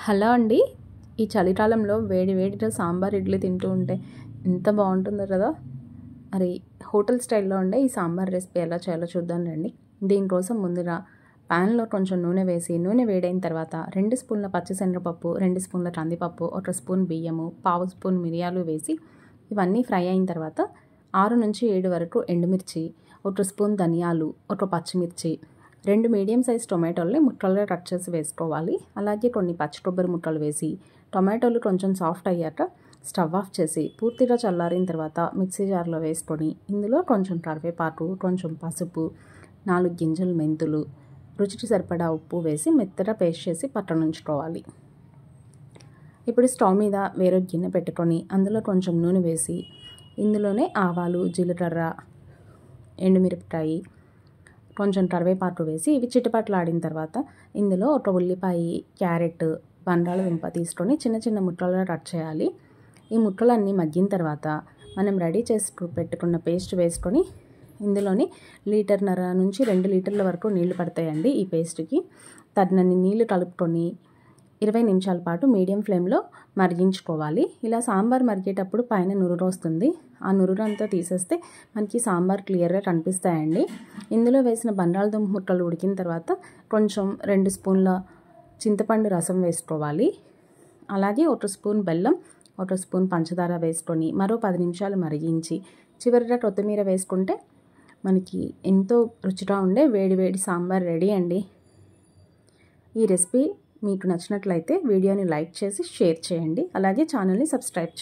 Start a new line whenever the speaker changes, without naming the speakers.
Hello అండి. ఈ చలికాలంలో వేడి వేడిగా సాంబార్ ఇడ్లీ తింటూ ఉంటే ఎంత బాగుంటుందో కదా. మరి హోటల్ స్టైల్లో ఉండే ఈ సాంబార్ రెసిపీ ఎలా చేయాలో చూద్దాం రండి. దీనికోసం ముందుగా ప్యాన్లో కొంచెం నూనె వేసి, నూనె వేడైన తర్వాత 2 స్పూన్ల పచ్చిశనగపప్పు, 2 స్పూన్ల కందిపప్పు, 1 స్పూన్ బియ్యము, పావు స్పూన్ మిరియాలు వేసి ఇవన్నీ ఫ్రై అయిన తర్వాత 6 నుంచి 7 వరకు ఎండుమిర్చి, 1 స్పూన్ ధనియాలు, 1 పచ్చిమిర్చి, 2 మీడియం సైజ్ టొమాటోల్ని ముక్కలుగా కట్ చేసి వేసుకోవాలి. అలాగే కొన్ని పచ్చి కొబ్బరి ముక్కలు వేసి టొమాటోలు కొంచెం సాఫ్ట్ అయ్యాక స్టవ్ ఆఫ్ చేసి పూర్తిగా చల్లారిన తర్వాత మిక్సీ జార్లో వేసుకొని ఇందులో కొంచెం కరివేపాకు, కొంచెం పసుపు, 4 గింజలు మెంతులు, రుచికి సరిపడా ఉప్పు వేసి మెత్తగా పేస్ట్ చేసి పక్కన ఉంచుకోవాలి. ఇప్పుడు స్టవ్ మీద వేరే గిన్నె పెట్టుకొని అందులో కొంచెం నూనె వేసి ఇందులోనే ఆవాలు, జీలకర్ర, ఎండుమిరపకాయ, కొంచెం కరివేపాకు వేసి ఇవి చిటపటలాడిన తర్వాత ఇందులో ఒక ఉల్లిపాయ, క్యారెట్, బంగాళదుంప తీసుకొని చిన్న చిన్న ముక్కలుగా కట్ చేయాలి. ఈ ముక్కలన్నీ మగ్గిన తర్వాత మనం రెడీ చేసి పెట్టుకున్న పేస్ట్ వేసుకొని ఇందులోని 1.5 నుంచి 2 లీటర్ల వరకు నీళ్లు పడతాయండి. ఈ పేస్ట్కి తగినన్ని నీళ్లు కలుపుకొని 20 నిమిషాల పాటు మీడియం ఫ్లేమ్లో మరిగించుకోవాలి. ఇలా సాంబార్ మరిగేటప్పుడు పైన నురుగు వస్తుంది. ఆ నురుగు అంతా తీసేస్తే మనకి సాంబార్ క్లియర్గా కనిపిస్తాయండి. ఇందులో వేసిన బంగాళదుంప ముక్కలు ఉడికిన తర్వాత కొంచెం 2 స్పూన్ల చింతపండు రసం వేసుకోవాలి. అలాగే 1 స్పూన్ బెల్లం, 1 స్పూన్ పంచదార వేసుకొని మరో 10 నిమిషాలు మరిగించి చివరిగా కొత్తిమీర వేసుకుంటే మనకి ఎంతో రుచిగా ఉండే వేడి వేడి సాంబార్ రెడీ అండి. ఈ రెసిపీ మీకు నచ్చినట్లయితే వీడియోని లైక్ చేసి షేర్ చేయండి. అలాగే ఛానల్ని సబ్స్క్రైబ్ చేయండి.